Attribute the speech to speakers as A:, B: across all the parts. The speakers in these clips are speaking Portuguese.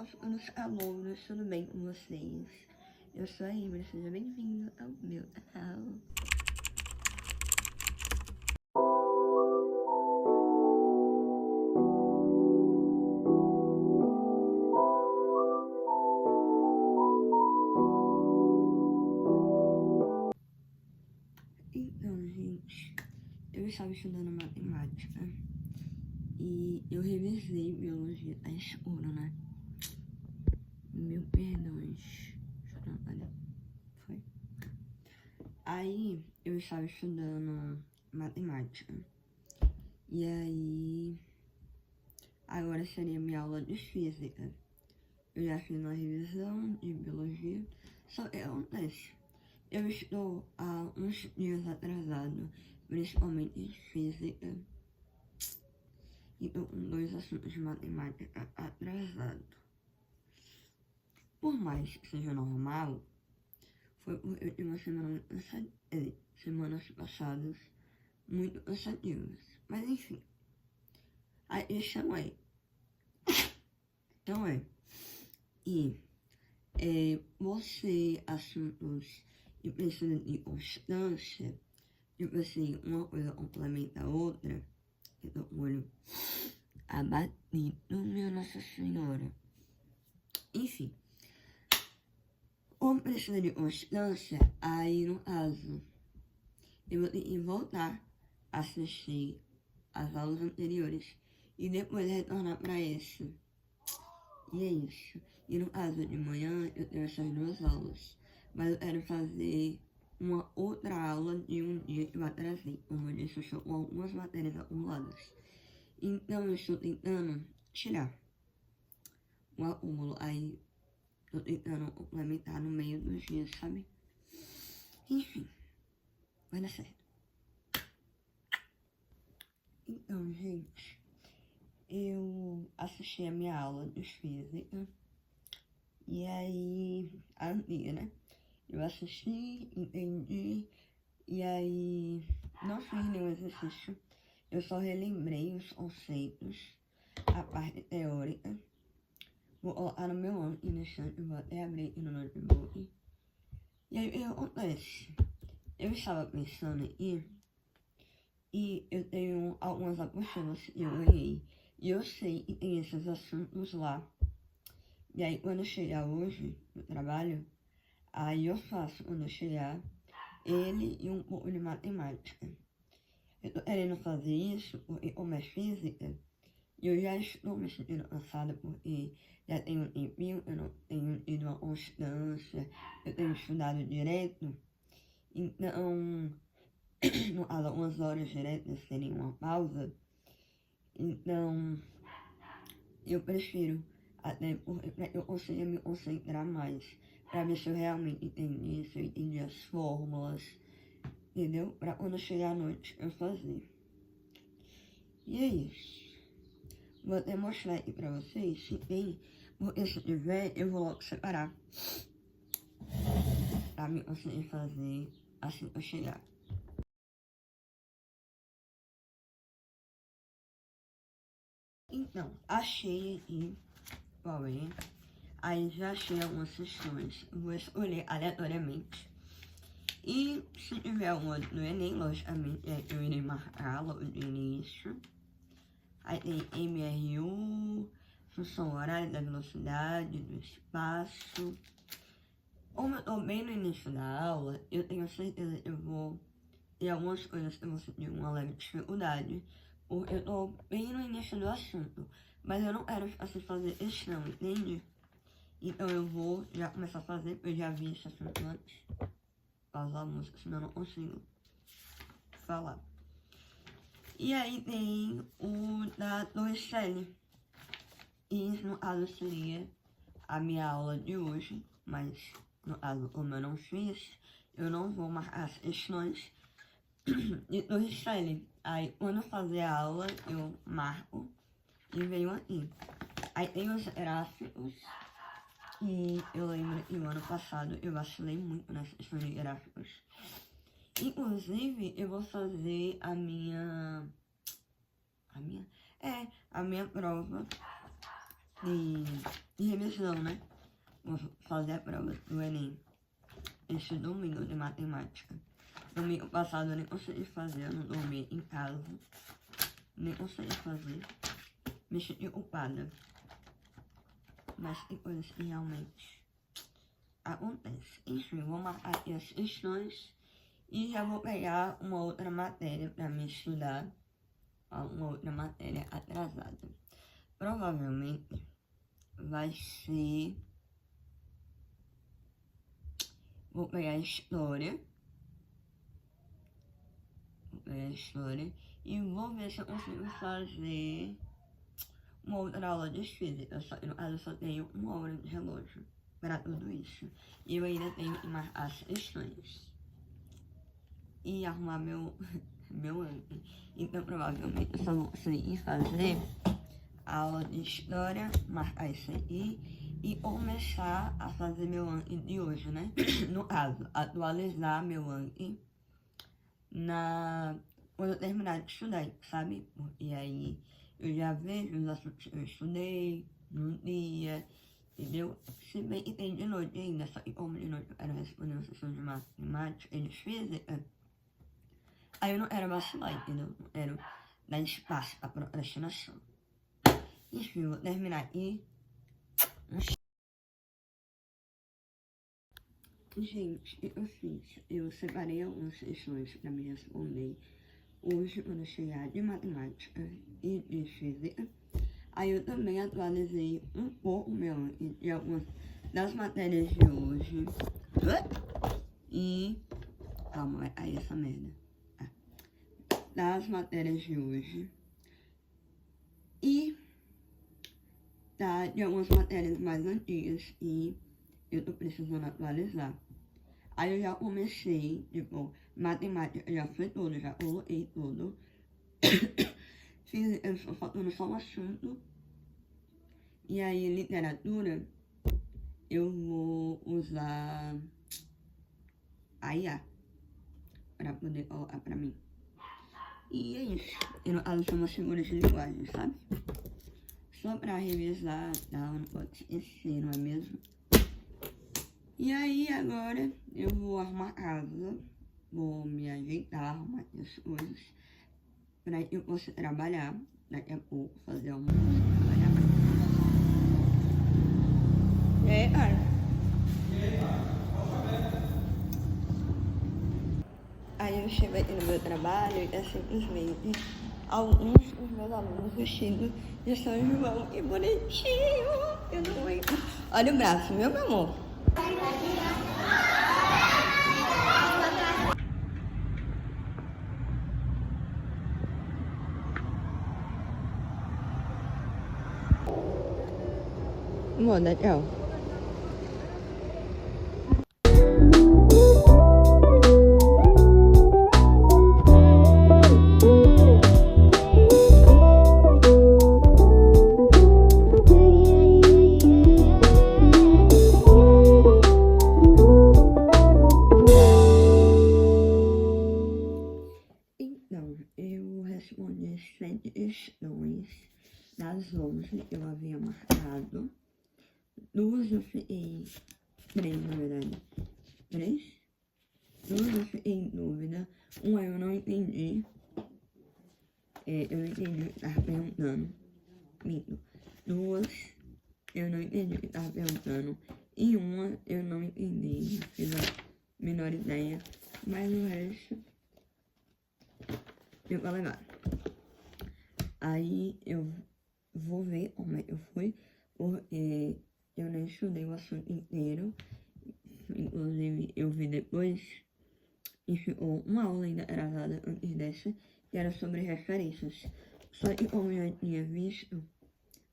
A: meus alunos, tudo bem com vocês? Eu sou a Ibra, seja bem-vindo ao meu canal. Então, gente, eu estava estudando matemática e eu revisei biologia à escura, né? Meu perdões. Olha, foi. Aí eu estava estudando matemática. E aí agora seria minha aula de física. Eu já fiz uma revisão de biologia. Só que acontece, eu estou há uns dias atrasado, principalmente em física. E tô com 2 assuntos de matemática atrasado. Por mais que seja normal, foi porque eu tive uma semana muito cansativa, semanas passadas muito cansativas. Mas enfim, a questão é, e você, assuntos que precisam de constância, tipo assim, uma coisa complementa a outra, eu tô com o olho abatido, minha Nossa Senhora. Enfim, como precisa de constância, aí no caso, eu vou ter que voltar a assistir as aulas anteriores e depois retornar para esse. E é isso. E no caso de manhã, eu tenho essas 2 aulas. Mas eu quero fazer uma outra aula de um dia que eu atrasei. Como eu disse, eu estou com algumas matérias acumuladas. Então eu estou tentando tirar o acúmulo. Aí estou tentando complementar no meio dos dias, sabe? Enfim, vai dar certo. Então, gente, eu assisti a minha aula de física. E aí, a antiga, né? Eu assisti, entendi, e aí não fiz nenhum exercício. Eu só relembrei os conceitos, a parte teórica. Vou colocar no meu instante, vou até abrir aqui no notebook. E aí, o que acontece? Eu estava pensando aqui, e eu tenho algumas apostilas que eu ganhei. E eu sei que tem esses assuntos lá. E aí, quando eu chegar hoje no trabalho, aí eu faço, quando eu chegar, ele e um pouco de matemática. Eu tô querendo fazer isso porque, como é física, eu já estou me sentindo cansada porque já tem um tempinho, eu não tenho tido uma constância, eu tenho estudado direto, então, no caso, algumas horas diretas sem uma pausa, então, eu prefiro, até porque eu consigo me concentrar mais, para ver se eu realmente entendi, se eu entendi as fórmulas, entendeu? Para quando chegar à noite eu fazer. E é isso. Vou até mostrar aqui pra vocês se tem, porque se tiver eu vou logo separar. Pra mim conseguir fazer assim que eu chegar. Então, achei aqui qual é. Aí já achei algumas questões. Vou escolher aleatoriamente. E se tiver alguma no Enem, logicamente, eu irei marcá-la de início. Aí tem MRU, função horária da velocidade, do espaço. Como eu tô bem no início da aula, eu tenho certeza que eu vou ter algumas coisas que eu vou sentir uma leve dificuldade. Porque eu tô bem no início do assunto. Mas eu não quero ficar sem fazer esse não, entende? Então eu vou já começar a fazer, porque eu já vi esse assunto antes. Pausar a música, senão eu não consigo falar. E aí tem o da Torricelli. E isso no caso seria a minha aula de hoje, mas no caso como eu não fiz, eu não vou marcar as questões de Torricelli. Aí quando eu fazer a aula eu marco e venho aqui. Aí tem os gráficos, e eu lembro que no ano passado eu vacilei muito nessa questão de gráficos. Inclusive, eu vou fazer a minha prova de revisão, né? Vou fazer a prova do Enem esse domingo de matemática. Domingo passado eu nem consegui fazer, eu não dormi em casa. Nem consegui fazer. Me senti culpada. Mas tem coisas que realmente acontece. Enfim, vou marcar aqui as questões e já vou pegar uma outra matéria para me estudar. Uma outra matéria atrasada. Provavelmente vai ser... Vou pegar história. E vou ver se eu consigo fazer uma outra aula de física. Só que no caso eu só tenho uma hora de relógio para tudo isso. E eu ainda tenho que marcar as questões. E arrumar meu ranking. Então provavelmente eu só vou conseguir fazer a aula de história, marcar isso aqui e começar a fazer meu ranking de hoje, né? No caso, atualizar meu ranking quando eu terminar de estudar, sabe? E aí eu já vejo os assuntos que eu estudei no dia, entendeu? Se bem que tem de noite ainda, só que como de noite eu quero responder uma sessão de matemática e de física, aí eu não quero vacilar, entendeu? Não quero dar espaço pra procrastinação. Enfim, vou terminar aqui. Gente, eu fiz. Eu separei algumas questões pra me responder hoje, quando eu chegar de matemática e de física. Aí eu também atualizei um pouco meu ranking de algumas das matérias de hoje. E... calma, vai cair essa merda. Das matérias de hoje. E de algumas matérias mais antigas que eu tô precisando atualizar. Aí eu já comecei, tipo, matemática já foi tudo, já coloquei tudo. Eu só faltando só um assunto. E aí, literatura, eu vou usar a IA pra poder colocar pra mim. E é isso. Eu, elas são umas figuras de linguagem, sabe? Só pra revisar, tá? Não pode esquecer, não é mesmo? E aí, agora, eu vou arrumar a casa. Vou me ajeitar, arrumar as coisas. Pra eu possa trabalhar daqui a pouco, fazer almoço, trabalhar. E aí, cara? Aí eu chego aqui no meu trabalho e é simplesmente alguns dos meus alunos vestidos de São João. Que bonitinho! Eu não aguento. Olha o braço, viu, meu amor? Moda, tchau. Então, eu respondi 7 questões das 11 que eu havia marcado. Duas eu fiquei... 3, na verdade. 3? Duas eu fiquei em dúvida. Uma eu não entendi. Eu não entendi o que estava perguntando. Mito. Duas eu não entendi o que estava perguntando. E uma eu não entendi. Não fiz a menor ideia. Mas o resto ficou legal. Aí eu vou ver como é que eu fui. Porque eu nem estudei o assunto inteiro. Inclusive, eu vi depois e ficou uma aula ainda atrasada antes dessa, que era sobre referências. Só que como eu já tinha visto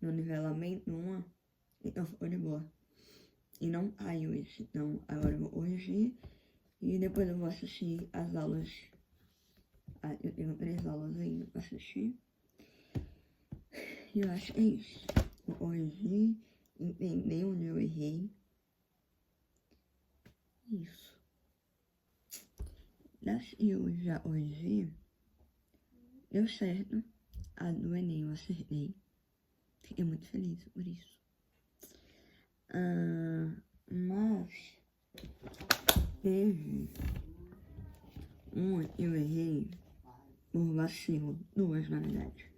A: no nivelamento 1, então ficou de boa. E não caiu isso. Então agora eu vou corrigir e depois eu vou assistir as aulas. Eu tenho 3 aulas ainda pra assistir. E eu acho que é isso. Vou corrigir, entender onde eu errei. Isso. Das que eu já corrigi, deu certo. A do Enem eu acertei. Fiquei muito feliz por isso. Mas teve eu errei por vacilo, duas na verdade.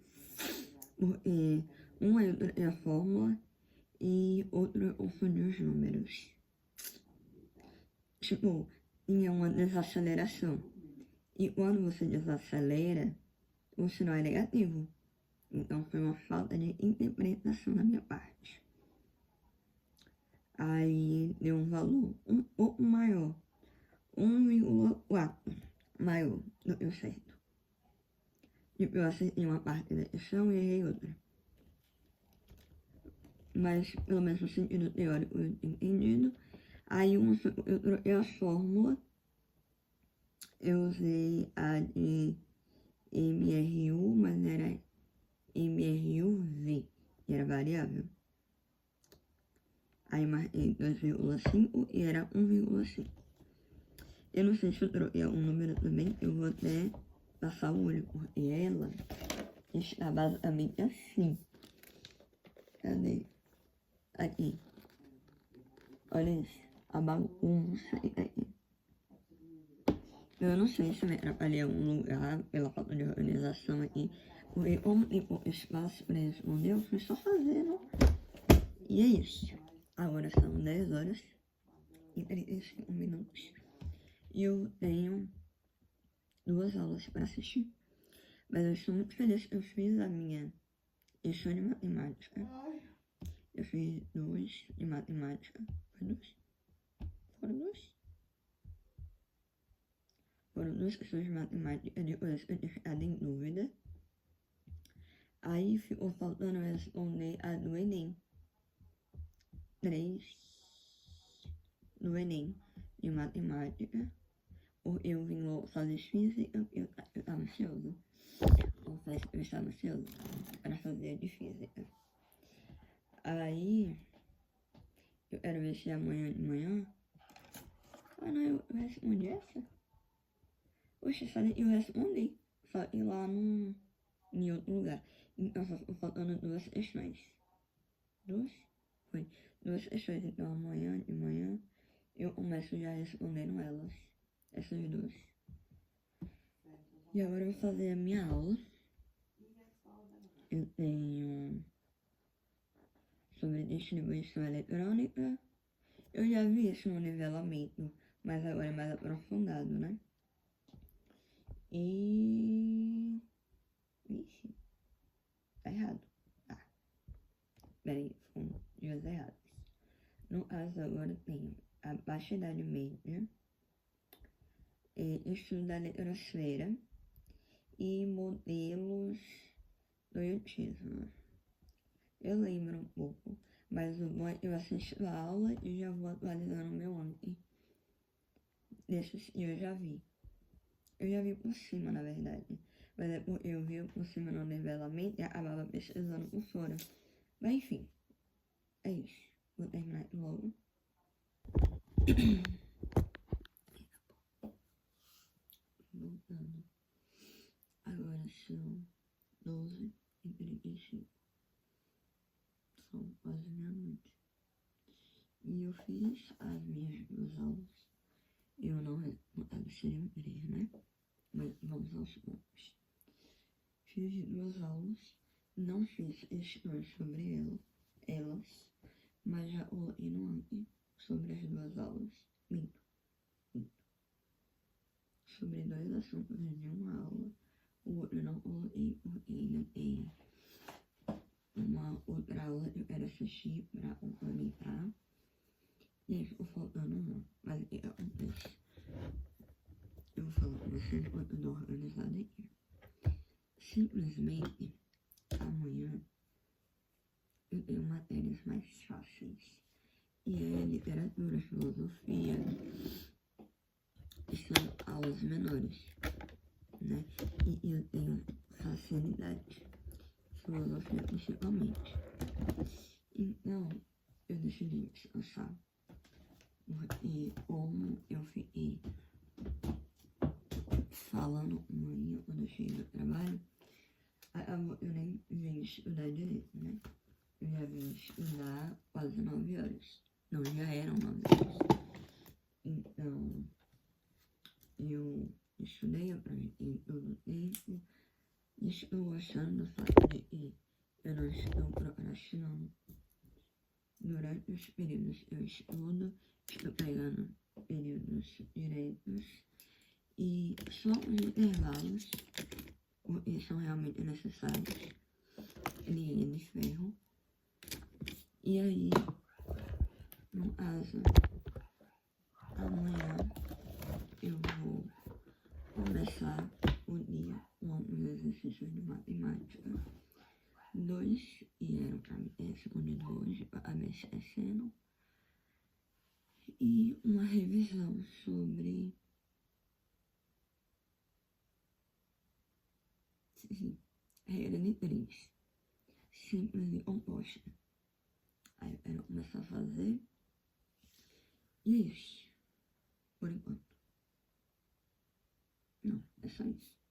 A: Porque uma eu troquei a fórmula e outra eu confundi os números. Tipo, tinha uma desaceleração. E quando você desacelera, o sinal é negativo. Então foi uma falta de interpretação da minha parte. Aí deu um valor um pouco maior, 1,4 maior do que o certo. Tipo, eu acertei uma parte da questão e errei outra. Mas pelo menos no sentido teórico eu tinha entendido. Aí eu troquei a fórmula, eu usei a de MRU, mas era MRUV, que era variável. Aí marquei 2,5 e era 1,5. Eu não sei se eu troquei algum número também, eu vou até passar o olho, porque ela está basicamente assim. Cadê? Aqui. Olha isso, a bagunça aqui. Eu não sei se me atrapalhei em algum lugar pela falta de organização aqui, porque como tem pouco espaço para responder, eu fui só fazendo. E é isso. Agora são 10 horas e 35 minutos. E eu tenho 2 aulas para assistir. Mas eu estou muito feliz que eu fiz a minha lição de matemática. Eu fiz 2 de matemática. Foi 2? Foram 2? Foram 2 questões de matemática, depois eu tinha ficado em dúvida. Aí ficou faltando responder a do Enem. 3 do Enem de matemática. Eu vim logo fazer física, eu estava ansioso. Confesso que eu estava ansioso para fazer de física. Aí, eu quero ver se amanhã de manhã. Ah não, eu respondi essa? Oxe, eu respondi. Só que lá em outro lugar. Então só ficou faltando 2 questões. 2? Foi. 2 questões, então amanhã de manhã eu começo já respondendo elas. Essas 2. E agora eu vou fazer a minha aula. Eu tenho sobre distribuição eletrônica. Eu já vi isso no nivelamento, mas agora é mais aprofundado, né? E... Ixi, tá errado. Tá. Peraí, foram dias errados. No caso agora tem a baixa idade média, estudo da letrosfera e modelos do autismo. Eu lembro um pouco, mas eu assisto a aula e já vou atualizando o meu ontem. Desses eu já vi. Eu já vi por cima, na verdade. Mas é porque eu vi por cima no nivelamento e acabava pesquisando por fora. Mas enfim, é isso. Vou terminar logo. Voltando. Agora são 12h35. São quase meia-noite. E eu fiz as minhas 2 aulas. Eu não seriam 3, né? Mas vamos aos poucos. Fiz 2 aulas. Não fiz questões sobre elas. Mas já coloquei no Anki sobre as 2 aulas. Minto. Sobre 2 assuntos de uma aula. O outro não coloquei porque ainda tem uma outra aula que eu quero assistir para complementar. E aí ficou faltando uma. Mas o que acontece? Eu vou falar com vocês enquanto eu tô organizado aqui. Simplesmente, amanhã eu tenho matérias mais fáceis. E é literatura, filosofia. E são aulas menores, né? E eu tenho facilidade, filosofia principalmente. Então, eu decidi descansar. E como eu fiquei falando amanhã quando eu cheguei no trabalho, eu nem vim estudar direito, né? eu já vim estudar quase 9 horas. Não, já eram 9 horas. Então, eu estudei, aproveitei todo o tempo. Estou gostando do fato de que eu não estou procrastinando. Durante os períodos que eu estudo, estou pegando períodos direitos e só os intervalos, porque são realmente necessários, linha de ferro. E aí, no caso, amanhã eu vou começar o dia com alguns exercícios de matemática. 2 que eram para mim respondido hoje para abastecendo. E uma revisão sobre regra de 3, simples e composta. Aí eu quero começar a fazer. E é isso. Por enquanto. Não, é só isso.